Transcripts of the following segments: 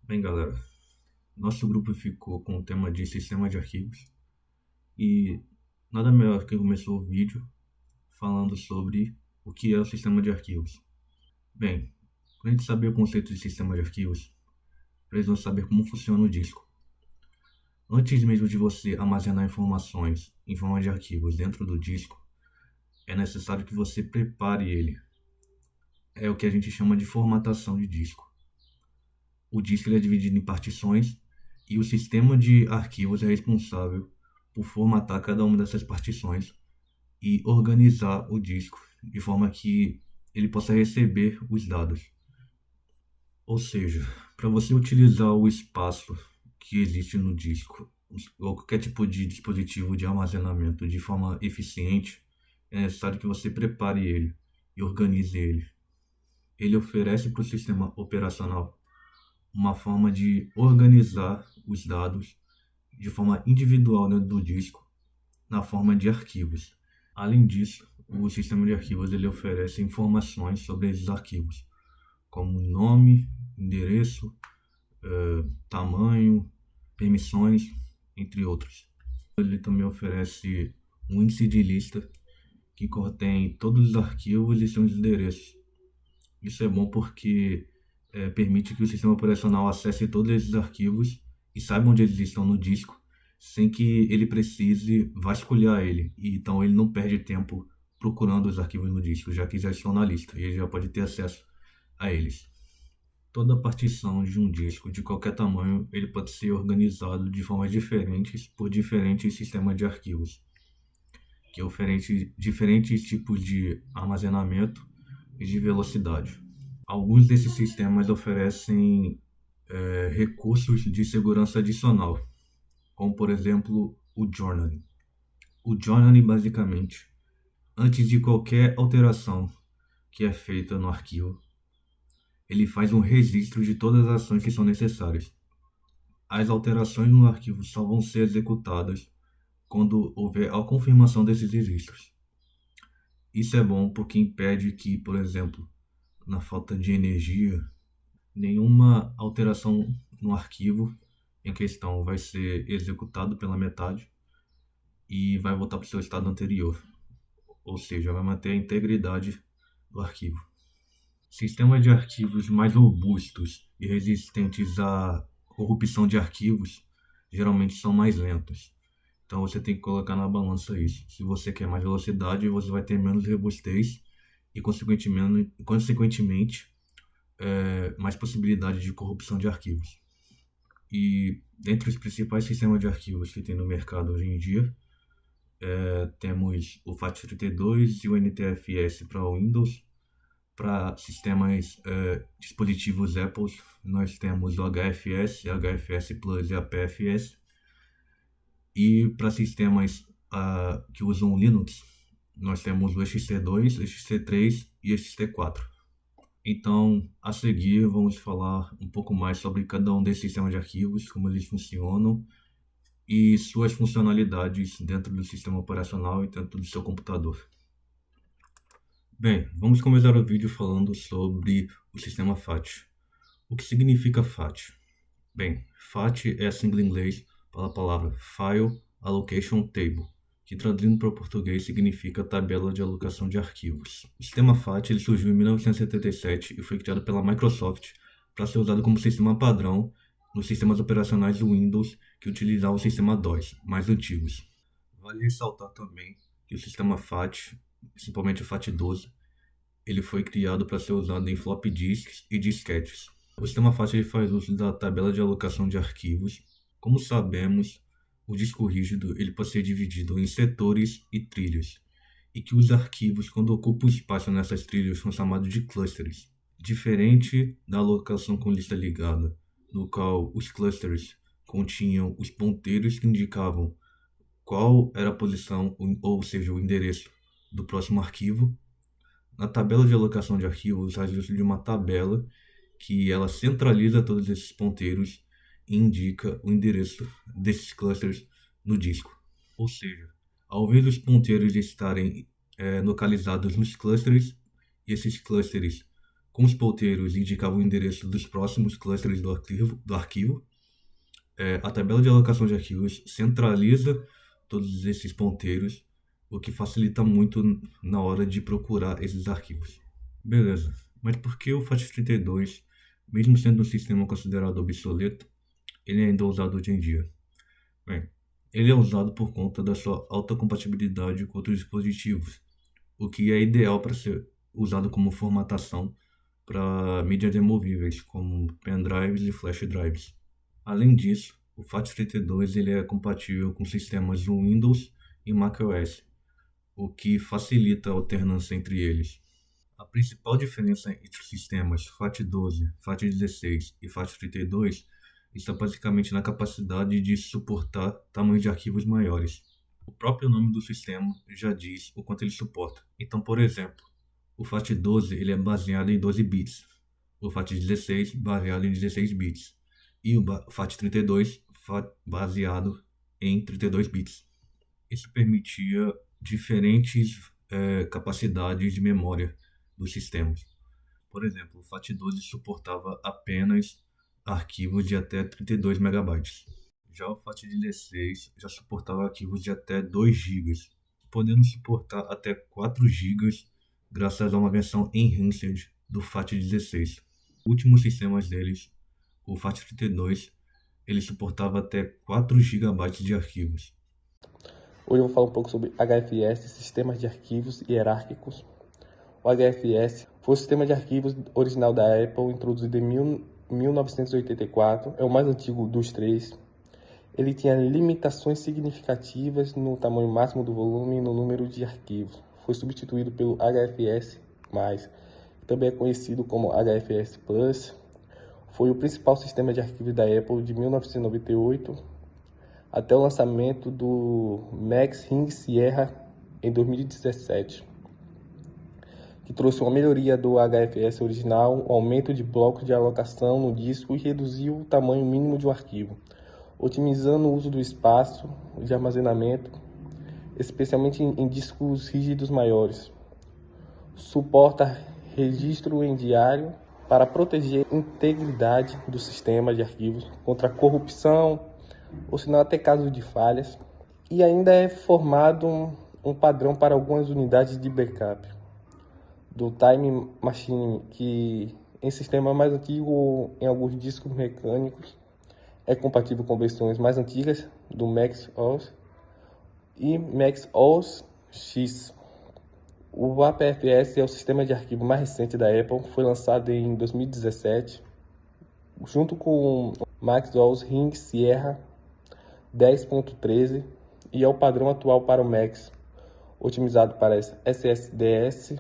Bem, galera, nosso grupo ficou com o tema de sistema de arquivos e nada melhor que começar o vídeo falando sobre o que é o sistema de arquivos. Bem, para a gente saber o conceito de sistema de arquivos, precisamos saber como funciona o disco. Antes mesmo de você armazenar informações em forma de arquivos dentro do disco, é necessário que você prepare ele. É o que a gente chama de formatação de disco. O disco ele é dividido em partições e o sistema de arquivos é responsável por formatar cada uma dessas partições e organizar o disco de forma que ele possa receber os dados. Ou seja, para você utilizar o espaço que existe no disco ou qualquer tipo de dispositivo de armazenamento de forma eficiente, é necessário que você prepare ele e organize ele. Ele oferece para o sistema operacional uma forma de organizar os dados de forma individual dentro do disco, na forma de arquivos. Além disso, o sistema de arquivos ele oferece informações sobre esses arquivos, como nome, endereço, tamanho, permissões, entre outros. Ele também oferece um índice de lista que contém todos os arquivos e seus endereços. Isso é bom porque permite que o sistema operacional acesse todos esses arquivos e saiba onde eles estão no disco, sem que ele precise vasculhar ele. E então ele não perde tempo procurando os arquivos no disco, já que já estão na lista e ele já pode ter acesso a eles. Toda partição de um disco de qualquer tamanho ele pode ser organizado de formas diferentes por diferentes sistemas de arquivos, que oferecem diferentes tipos de armazenamento e de velocidade. Alguns desses sistemas oferecem recursos de segurança adicional, como por exemplo o journaling. O journaling basicamente, antes de qualquer alteração que é feita no arquivo, ele faz um registro de todas as ações que são necessárias. As alterações no arquivo só vão ser executadas quando houver a confirmação desses registros. Isso é bom porque impede que, por exemplo, na falta de energia, nenhuma alteração no arquivo em questão vai ser executado pela metade e vai voltar para o seu estado anterior, ou seja, vai manter a integridade do arquivo. Sistemas de arquivos mais robustos e resistentes à corrupção de arquivos geralmente são mais lentos. Então você tem que colocar na balança isso. Se você quer mais velocidade, você vai ter menos robustez e consequentemente mais possibilidade de corrupção de arquivos. E dentre os principais sistemas de arquivos que tem no mercado hoje em dia, temos o FAT32 e o NTFS para Windows. Para sistemas dispositivos Apple, nós temos o HFS, HFS Plus e APFS. E para sistemas que usam Linux, nós temos o XT2, XT3 e XT4. Então, a seguir, vamos falar um pouco mais sobre cada um desses sistemas de arquivos, como eles funcionam e suas funcionalidades dentro do sistema operacional e dentro do seu computador. Bem, vamos começar o vídeo falando sobre o sistema FAT. O que significa FAT? Bem, FAT é a sigla em inglês para a palavra File Allocation Table, que traduzindo para o português significa tabela de alocação de arquivos. O sistema FAT ele surgiu em 1977 e foi criado pela Microsoft para ser usado como sistema padrão nos sistemas operacionais do Windows que utilizavam o sistema DOS, mais antigos. Vale ressaltar também que o sistema FAT, principalmente o FAT12, ele foi criado para ser usado em floppy disks e disquetes. O sistema FAT ele faz uso da tabela de alocação de arquivos. Como sabemos, o disco rígido ele pode ser dividido em setores e trilhas, e que os arquivos, quando ocupam espaço nessas trilhas, são chamados de clusters. Diferente da alocação com lista ligada, no qual os clusters continham os ponteiros que indicavam qual era a posição, ou seja, o endereço do próximo arquivo. Na tabela de alocação de arquivos, faz-se de uma tabela que ela centraliza todos esses ponteiros e indica o endereço desses clusters no disco. Ou seja, ao invés dos ponteiros estarem localizados nos clusters, e esses clusters com os ponteiros indicavam o endereço dos próximos clusters do arquivo. A tabela de alocação de arquivos centraliza todos esses ponteiros, o que facilita muito na hora de procurar esses arquivos. Beleza, mas por que o FAT32, mesmo sendo um sistema considerado obsoleto, ele ainda é usado hoje em dia? Bem, ele é usado por conta da sua alta compatibilidade com outros dispositivos, o que é ideal para ser usado como formatação para mídias removíveis, como pendrives e flash drives. Além disso, o FAT32 ele é compatível com sistemas Windows e macOS, o que facilita a alternância entre eles. A principal diferença entre os sistemas FAT12, FAT16 e FAT32 está basicamente na capacidade de suportar tamanhos de arquivos maiores. O próprio nome do sistema já diz o quanto ele suporta. Então, por exemplo, o FAT12 ele é baseado em 12 bits, o FAT16 baseado em 16 bits e o FAT32 baseado em 32 bits. Isso permitia diferentes capacidades de memória dos sistemas. Por exemplo, o FAT12 suportava apenas arquivos de até 32 MB. Já o FAT16 já suportava arquivos de até 2 GB, podendo suportar até 4 GB graças a uma versão enhanced do FAT16. O último sistema deles, o FAT32, ele suportava até 4 GB de arquivos. Hoje eu vou falar um pouco sobre HFS, sistemas de arquivos hierárquicos. O HFS foi o sistema de arquivos original da Apple, introduzido em 1984, é o mais antigo dos três. Ele tinha limitações significativas no tamanho máximo do volume e no número de arquivos. Foi substituído pelo HFS+, também é conhecido como HFS Plus. Foi o principal sistema de arquivos da Apple de 1998 até o lançamento do Max Ring Sierra em 2017, que trouxe uma melhoria do HFS original, um aumento de blocos de alocação no disco e reduziu o tamanho mínimo de um arquivo, otimizando o uso do espaço de armazenamento, especialmente em discos rígidos maiores. Suporta registro em diário para proteger a integridade do sistema de arquivos contra corrupção, ou se não até casos de falhas. E ainda é formado um padrão para algumas unidades de backup do Time Machine, que em sistema mais antigo ou em alguns discos mecânicos é compatível com versões mais antigas do Mac OS e Mac OS X. O APFS é o sistema de arquivo mais recente da Apple, foi lançado em 2017, junto com o Mac OS Ring Sierra 10.13, e é o padrão atual para o Mac, otimizado para SSDS,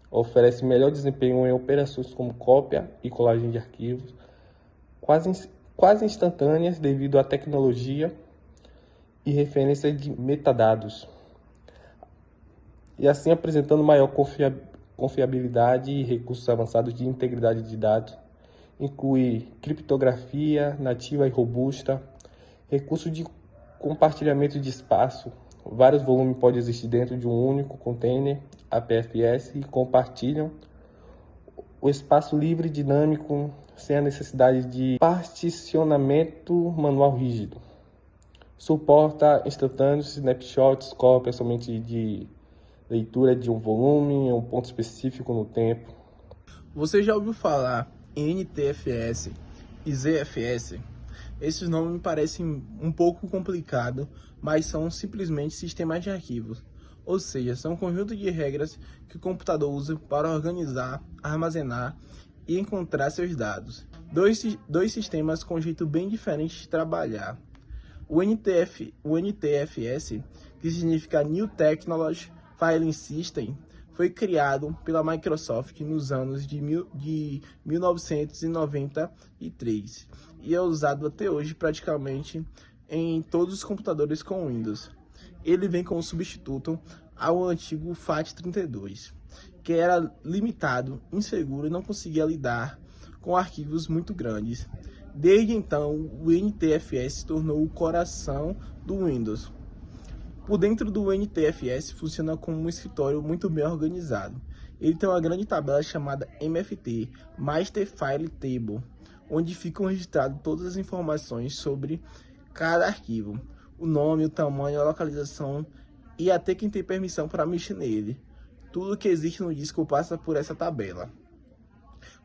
oferece melhor desempenho em operações como cópia e colagem de arquivos, quase instantâneas devido à tecnologia e referência de metadados, e assim apresentando maior confiabilidade e recursos avançados de integridade de dados. Inclui criptografia nativa e robusta, recurso de compartilhamento de espaço. Vários volumes podem existir dentro de um único container APFS e compartilham o espaço livre e dinâmico sem a necessidade de particionamento manual rígido. Suporta instantâneos, snapshots, cópias somente de leitura de um volume em um ponto específico no tempo. Você já ouviu falar em NTFS e ZFS? Esses nomes me parecem um pouco complicados, mas são simplesmente sistemas de arquivos. Ou seja, são um conjunto de regras que o computador usa para organizar, armazenar e encontrar seus dados. Dois sistemas com um jeito bem diferente de trabalhar. O NTFS, que significa New Technology Filing System, foi criado pela Microsoft nos anos de 1993 e é usado até hoje praticamente em todos os computadores com Windows. Ele vem como substituto ao antigo FAT32, que era limitado, inseguro e não conseguia lidar com arquivos muito grandes. Desde então, o NTFS se tornou o coração do Windows. Por dentro do NTFS funciona como um escritório muito bem organizado Ele tem uma grande tabela chamada MFT, Master File Table, onde ficam registradas todas as informações sobre cada arquivo, o nome, o tamanho, a localização e até quem tem permissão para mexer nele. Tudo que existe no disco passa por essa tabela.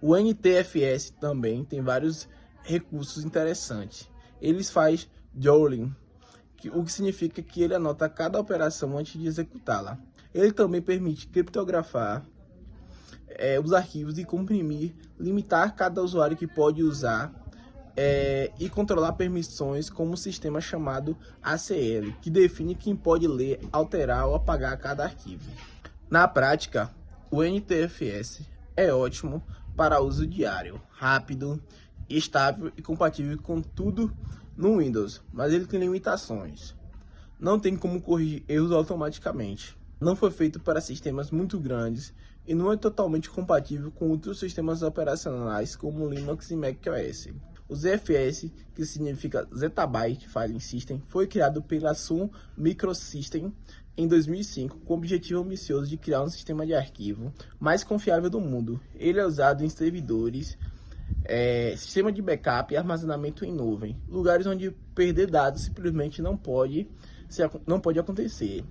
O NTFS também tem vários recursos interessantes. Ele faz journaling, o que significa que ele anota cada operação antes de executá-la. Ele também permite criptografar os arquivos e comprimir, limitar cada usuário que pode usar e controlar permissões como um sistema chamado ACL, que define quem pode ler, alterar ou apagar cada arquivo. Na prática, o NTFS é ótimo para uso diário, rápido, estável e compatível com tudo no Windows, mas ele tem limitações. Não tem como corrigir erros automaticamente. Não foi feito para sistemas muito grandes e não é totalmente compatível com outros sistemas operacionais como Linux e macOS. O ZFS, que significa Zettabyte Filing System, foi criado pela Sun Microsystems em 2005 com o objetivo ambicioso de criar um sistema de arquivo mais confiável do mundo. Ele é usado em servidores, sistema de backup e armazenamento em nuvem, lugares onde perder dados simplesmente não pode acontecer.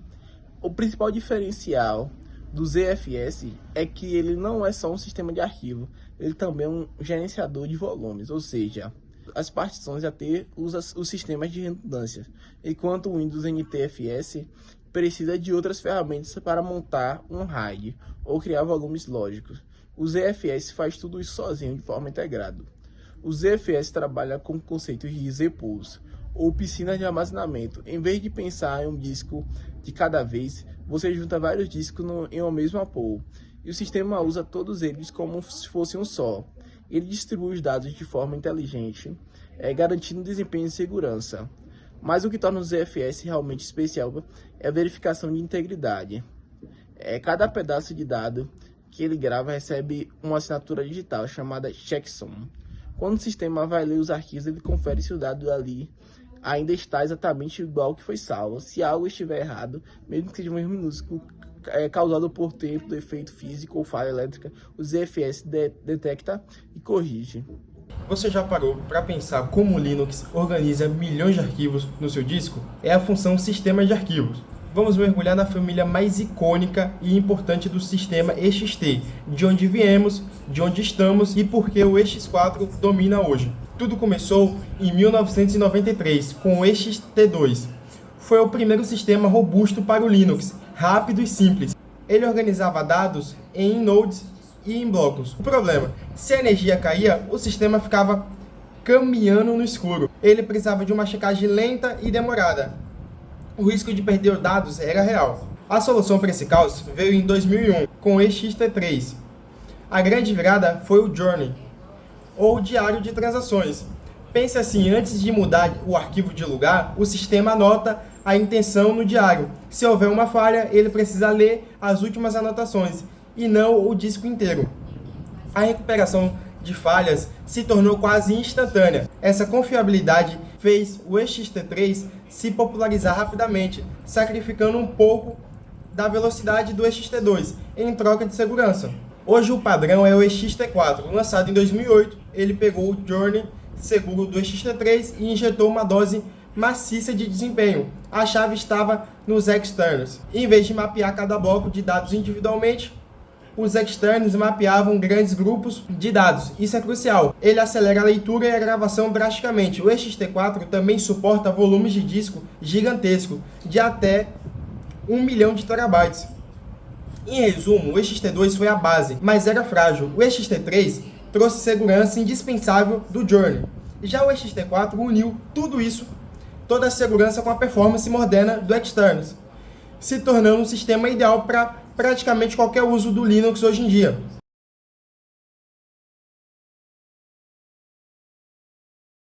O principal diferencial do ZFS é que ele não é só um sistema de arquivo, ele também é um gerenciador de volumes, ou seja, as partições AT usa os sistemas de redundância, enquanto o Windows NTFS precisa de outras ferramentas para montar um RAID ou criar volumes lógicos. O ZFS faz tudo isso sozinho de forma integrada. O ZFS trabalha com conceitos de Z-Pools, ou piscinas de armazenamento. Em vez de pensar em um disco de cada vez, você junta vários discos em uma mesma pool, e o sistema usa todos eles como se fosse um só. Ele distribui os dados de forma inteligente, garantindo desempenho e segurança. Mas o que torna o ZFS realmente especial é a verificação de integridade. Cada pedaço de dado que ele grava recebe uma assinatura digital chamada checksum. Quando o sistema vai ler os arquivos, ele confere se o dado ali ainda está exatamente igual ao que foi salvo. Se algo estiver errado, mesmo que seja um erro minúsculo causado por tempo, defeito físico ou falha elétrica, o ZFS detecta e corrige. Você já parou para pensar como o Linux organiza milhões de arquivos no seu disco? É a função Sistema de Arquivos. Vamos mergulhar na família mais icônica e importante do sistema EXT, de onde viemos, de onde estamos e por que o EX4 domina hoje. Tudo começou em 1993 com o EXT2. Foi o primeiro sistema robusto para o Linux, rápido e simples. Ele organizava dados em nodes e em blocos. O problema, se a energia caía, o sistema ficava caminhando no escuro. Ele precisava de uma checagem lenta e demorada. O risco de perder os dados era real. A solução para esse caos veio em 2001 com o EXT3. A grande virada foi o Journey, ou Diário de Transações. Pense assim, antes de mudar o arquivo de lugar, o sistema anota a intenção no diário. Se houver uma falha, ele precisa ler as últimas anotações e não o disco inteiro. A recuperação de falhas se tornou quase instantânea. Essa confiabilidade fez o EXT3 se popularizar rapidamente, sacrificando um pouco da velocidade do EXT2 em troca de segurança. Hoje o padrão é o EXT4, lançado em 2008. Ele pegou o Journey seguro do EXT3 e injetou uma dose maciça de desempenho. A chave estava nos externos. Em vez de mapear cada bloco de dados individualmente, os externos mapeavam grandes grupos de dados. Isso é crucial. Ele acelera a leitura e a gravação drasticamente. O EXT4 também suporta volumes de disco gigantescos, de até 1 milhão de terabytes. Em resumo, o EXT2 foi a base, mas era frágil. O EXT3 trouxe segurança indispensável do Journey. Já o EXT4 uniu tudo isso, toda a segurança com a performance moderna do externos, se tornando um sistema ideal para praticamente qualquer uso do Linux hoje em dia.